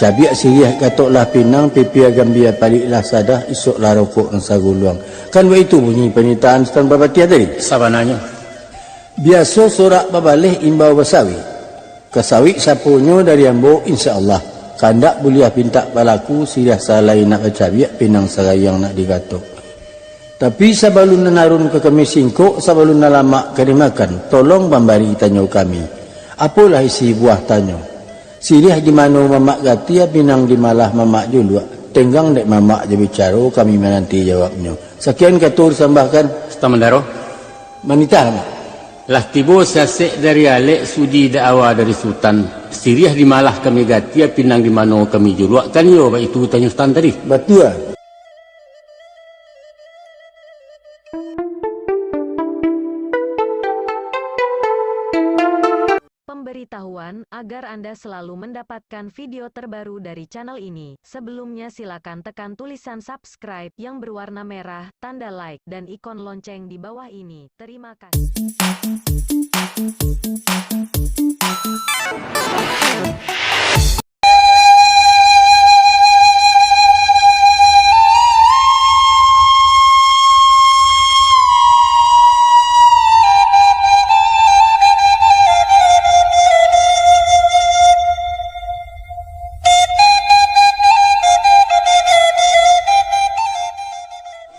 Cabiak siriah katoklah pinang, pipia gambia paliklah sadah, isoklah rokok dan saguluang. Kan begitu bunyi pernyataan Sultan Babatia tadi? Sabananya. Biasa sorak babalih imbau basawi. Kasawi sapunyo dari ambo insyaAllah. Kandak boleh pinta palaku siriah salai nak cabiak pinang sarayang nak digatok. Tapi sebelum narun ke kami singkok, sebelum nalamak kami makan, tolong bambari tanya kami. Apalah isi buah tanya? Sirih di mana mamak gati, pinang di malah mamak dulu. Tenggang dek mamak je bicara, kami menanti jawabnya. Sekian katur sambahkan. Sultan Mandaro. Manita mak. Lah tibo sasek dari alek sudi da'awa dari Sultan. Sirih di malah kami gati, pinang di mana kami juluak. Kan yo, itu tanya Sultan tadi. Betul. Pemberitahuan agar Anda selalu mendapatkan video terbaru dari channel ini. Sebelumnya silakan tekan tulisan subscribe yang berwarna merah, tanda like, dan ikon lonceng di bawah ini. Terima kasih.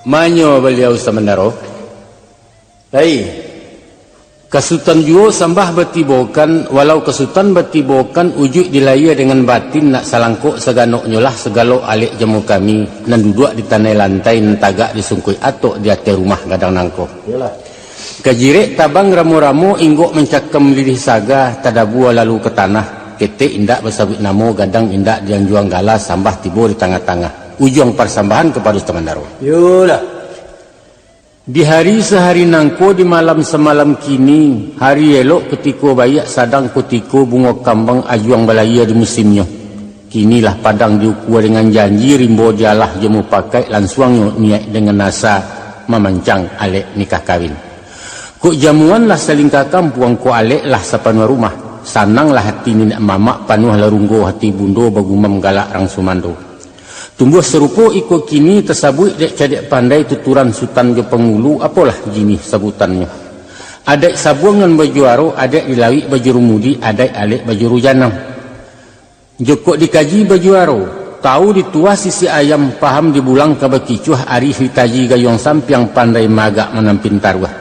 Manyo beliau Sultan Mandaro. Baik. Kesultan juo sambah bertibokan, walau kesultan bertibokan ujuk dilaya dengan batin nak salangkok seganok nyolah segalo alik jemu kami nan duduk di tanah lantai nan tagak disungkui atok di atas rumah gadang nangko. Yalah. Kajirek tabang ramu-ramu inggok mencakem lilih saga tadabua lalu ke tanah. Kete indak bersabit namo gadang indak dian juang galas sambah tibo di tengah-tengah. Ujung persambahan kepada Sultan Mandaro. Yolah. Di hari sehari nangko di malam semalam kini, hari elok ketiko bayak sadang kutiko bunga kambang ajuang balaya di musimnya. Kinilah padang diukur dengan janji rimbo dialah jemu pakai lansuangnya niat dengan nasa memancang alek nikah kawin. Kok jamuan lah saling kakam puang ko alek lah sapanwa rumah. Sanang lah hati ninak mamak panuh larunggo hati bundo bagumam galak rang sumando. Tumbuh serupa ikut kini tersabut dek cadek pandai tuturan Sultan ke Pengulu apalah jenis sebutannya. Adek sabungan baju aro, adek dilawik baju rumudi, adek alek baju rujanang. Jokok dikaji baju aro, tahu ditua sisi ayam, paham dibulang ke bekicuh arif ditaji gayong sampiang pandai magak menampin tarwah.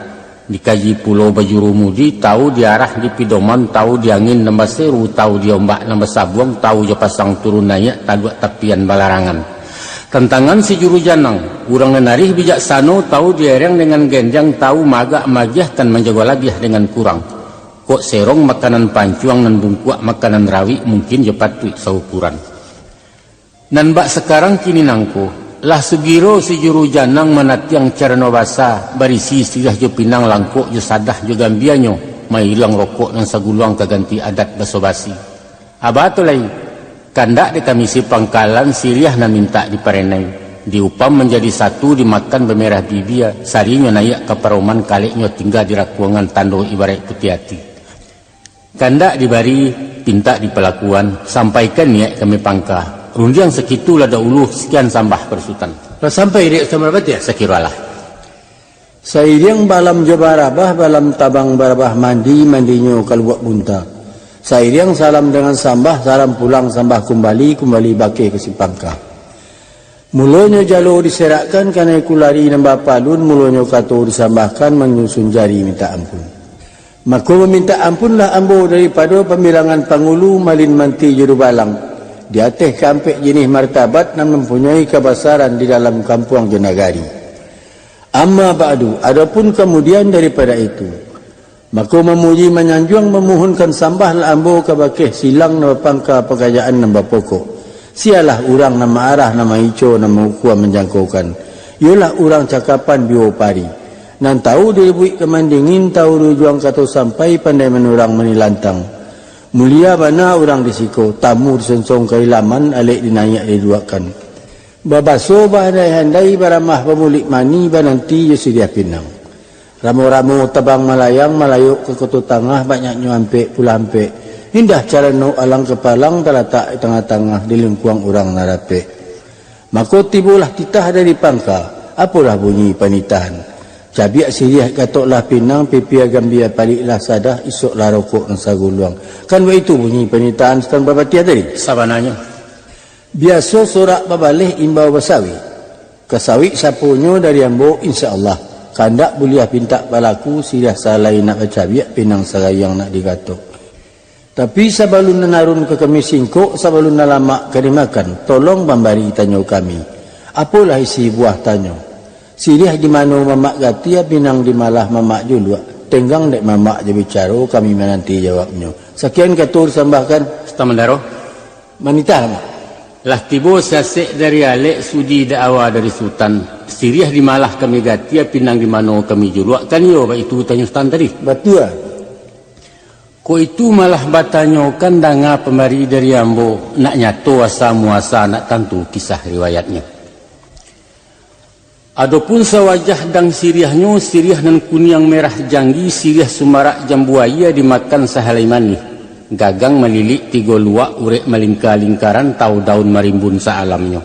Dikaji pulau baju rumudi, tahu diarah di pidoman, tahu diangin nambah seru, tahu diombak nambah sabuang, tahu je pasang turun naik, taduak tapian balarangan. Tantangan si juru janang, urang nenarih bijaksano, tahu diereng dengan genjang, tahu magak magiah kan menjaga labiah dengan kurang. Kok serong makanan pancuang nan bungkuak makanan rawi mungkin je patut saukuran. Nan bak sekarang kini nangko, lah sugiro si juru janang manatiang carano basa, barisi sirah jo pinang langkok jo sadah jo gambianyo, mai hilang rokok dan saguluang kaganti adat baso-basi. Abato lain. Kandak di kamisi pangkalan siriah na minta diparenai. Diupam menjadi satu dimakan bemerah bibia. Sarinya naik ke perumahan kaliknya tinggal di rakuangan tando ibarat putih hati. Kandak dibari pinta di pelakuan. Sampaikan niat kami pangka. Rundiang sekitu lada uluh sekian sambah persutan. Sampai dek sama berapa ya? Sekiralah. Sairiang balam jabarabah, balam tabang barabah mandinya kalau buat bunta. Sairiang salam dengan sambah, salam pulang sambah kembali baki ke Sipangka. Mulanya jalur diserakkan karena kulari nambah palun, mulanya kato disambahkan menyusun jari minta ampun. Maka meminta ampunlah ambo daripada pembilangan pangulu malin manti juru balang. Di atas kampek jenis martabat dan mempunyai kebesaran di dalam kampung jenagari. Amma ba'du, adapun kemudian daripada itu, maka memuji menyanjung memohonkan sambah ambo kabakeh silang nama pangka pekerjaan nama pokok. Sialah orang nama arah nama ico nama ukuan menjangkaukan. Ialah orang cakapan biopari. Nan tahu diribuik kemandingin tahu rujuang kata sampai pandai menurang menilantang. Mulia mana orang disiko tamu disensong keilaman alik dinayak diduakan. Babaso bahadai-handai baramah pemulik mani bananti Yosidia Pinang. Ramu-ramu tabang malayang malayuk ke kota tengah banyak nyuampek pula ampek. Indah cara no alang kepalang terletak di tengah-tengah di lingkuang orang narape. Maka tibulah titah dari pangka, apalah bunyi panitahan. Cabiak siriah katoklah pinang, pipia gambia paliklah sadah, isoklah rokok dan saguluang. Kan itu bunyi panitahan setan babatia tadi? Sabananya. Biasa sorak babalih imbau basawi. Kasawi sapunyo dari ambo insyaAllah. Kandak buliah pinta balaku siriah salai nak cabiak pinang sarayang nak digatok. Tapi sabalun nanarun ke kami singkok, sabalun nalamak kami makan, tolong bambari tanyo kami. Apalah isi buah tanyo? Sirih di mana mamak gatia, pinang di malah mamak julua. Tenggang dek mamak je bicara, kami menanti jawabnya. Sekian katur sambahkan. Stamandaro. Manita mak. Lah tibo sasek dari alek sudi da'awa dari sultan. Sirih di malah kami gatia, pinang di mana kami julua. Kan yo, itu tanya sultan tadi. Betul. Ko itu malah batanyokan danga pemari dari ambo nak nyato asa muasa nak tentu kisah riwayatnya. Adapun sawajah dang siriahnya siriah nan kuning merah janggi siriah sumarak jambuaya dimakan sahalaimani. Gagang melilik tiga luak urek melingkar lingkaran tau daun marimbun saalamnya.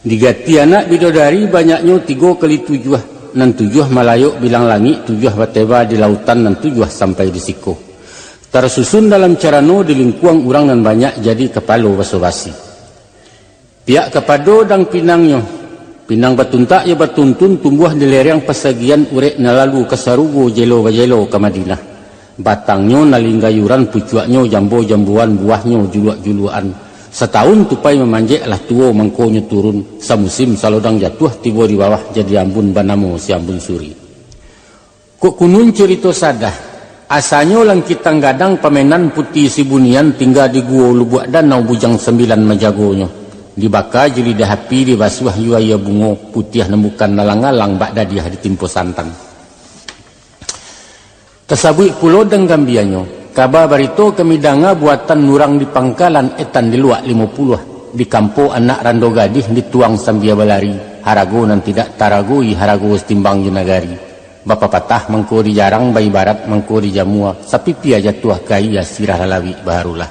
Digati anak bidodari banyaknya 3 kali 7 nan 7 malayuk bilang langit 7 bateba di lautan nan 7 sampai di siko. Tersusun dalam carano di lingkuang orang dan banyak jadi kepalo basa-basi. Pihak kepado dang pinangnya. Pinang batuntak ya batuntun tumbuh di lereng pesagian urek nalalu kesarugo jelo bajelo ke Madinah. Batangnya nalinggayuran pucuaknya jambu-jambuan buahnya juluak-juluan. Setahun tupai memanjek lah tuo mangkonya turun. Samusim salodang jatuh tiba di bawah jadi ambun banamo si ambun suri. Kok kunun cerita sadah. Asalnya lang kitang gadang pamenan putih si bunian tinggal di gua lubuk danau bujang 9 majagonya. Dibaka jeli dahapi di basuh yuaya bungo putih nembukan nalang-alang bak dadiah di timpo santan. Kesabui pulau dan gambianyo. Kabar barito kemidanga buatan nurang di pangkalan etan di luak 50. Di kampo anak rando gadih dituang sambia balari. Harago nan tidak taragoi harago setimbang junagari. Bapa patah mengkuri jarang bayi barat mengkuri jamua sapi pia jatuh kaya sirah lalawi baharulah.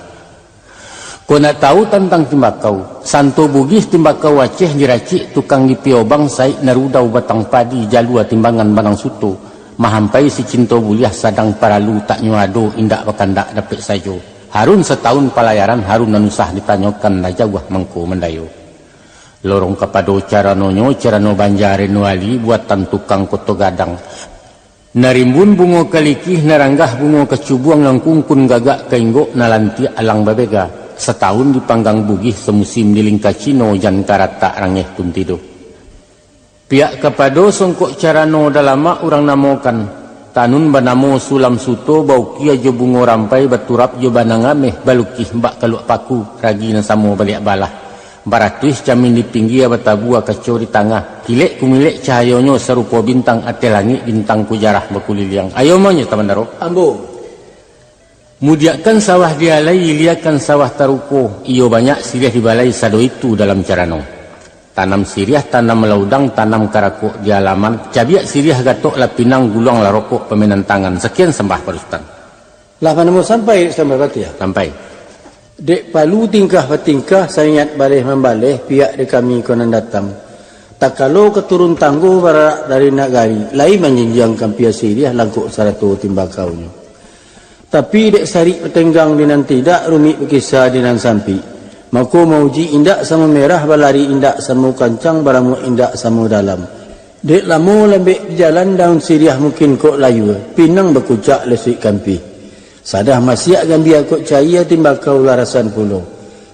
Kau nak tahu tentang timbakau santo bugis timbakau Aceh diracik tukang di piobang saik narudau batang padi jalua timbangan banang suto mahampai si cinto buliah sadang paralu tak nyuado indak bakandak dapet sajo harun setahun pelayaran harun nanusah ditanyokan najawah mengko mendayo. Lorong kapado caranonyo carano banjare nuali buatan tukang koto gadang. Narimbun bungo kalikih naranggah bungo kecubuang langkungkun gagak kainggo nalanti alang babega. Setahun dipanggang bugih semusim di lingka cino jan karata rangeh tuntido. Pihak kapado songkok carano dalama orang namokan. Tanun banamo sulam suto bau kia jo bungo rampai baturap jo banangameh balukih mbak kaluak paku ragi nasamo baliak balah. Baratuis camin di pinggir batabua kacau di tengah. Kilek kumilek cahayonyo serupa bintang ate langit bintang kujarah berkuliliang. Ayo maunya Tamandaro. Ambo. Mudiakan sawah dialai iliakan sawah taruko. Iyo banyak siriah dibalai sado itu dalam carano. Tanam siriah, tanam melaudang, tanam karakok di halaman. Cabiak siriah gatok lah pinang guluang lah rokok pemenan tangan. Sekian sembah Parustan. Lah mana mau sampai berarti ya? Sampai. Dek palu tingkah bertingkah sangat balih membalih pihak di kami konan datang. Tak kalau keturun tangguh barak dari nagari, lain menjenjang kampia siriah langkuk saratu timbakaunya. Tapi dek sari petenggang dinan tidak rumit berkisah dinan sampi. Maka mauji indak sama merah balari indak sama kancang baramu indak sama dalam. Dek lamu lembek jalan daun siriah mungkin kok layu, pinang berkucak lesik kampi. Sadah masih gambia kok cahaya timbakau larasan pulau.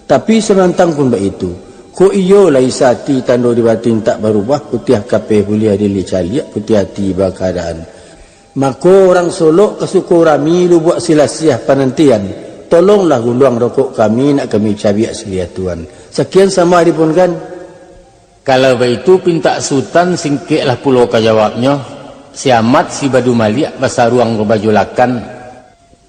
Tapi semantang pun begitu. Ko iyo lai sati tando di batin tak berubah putih kape hulia dili caliak putih hati bakadaan. Maka orang Solok kesukurami lu buat silasiah panantian. Tolonglah guluang rokok kami nak kami cabiak selia Tuhan. Sekian sama adipun kan. Kalau begitu pinta sultan singkeklah pulau kajawabnya. Siamat si badu maliak bahasa ruang berbajulakan.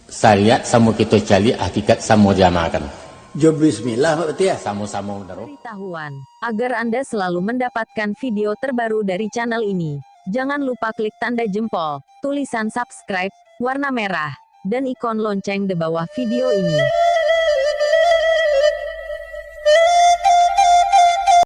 Sariat samo kita cali hakikat samo diamalkan. Jom bismillah Mak Betia. Sama-sama Daro. Pemberitahuan, agar Anda selalu mendapatkan video terbaru dari channel ini. Jangan lupa klik tanda jempol, tulisan subscribe, warna merah, dan ikon lonceng di bawah video ini.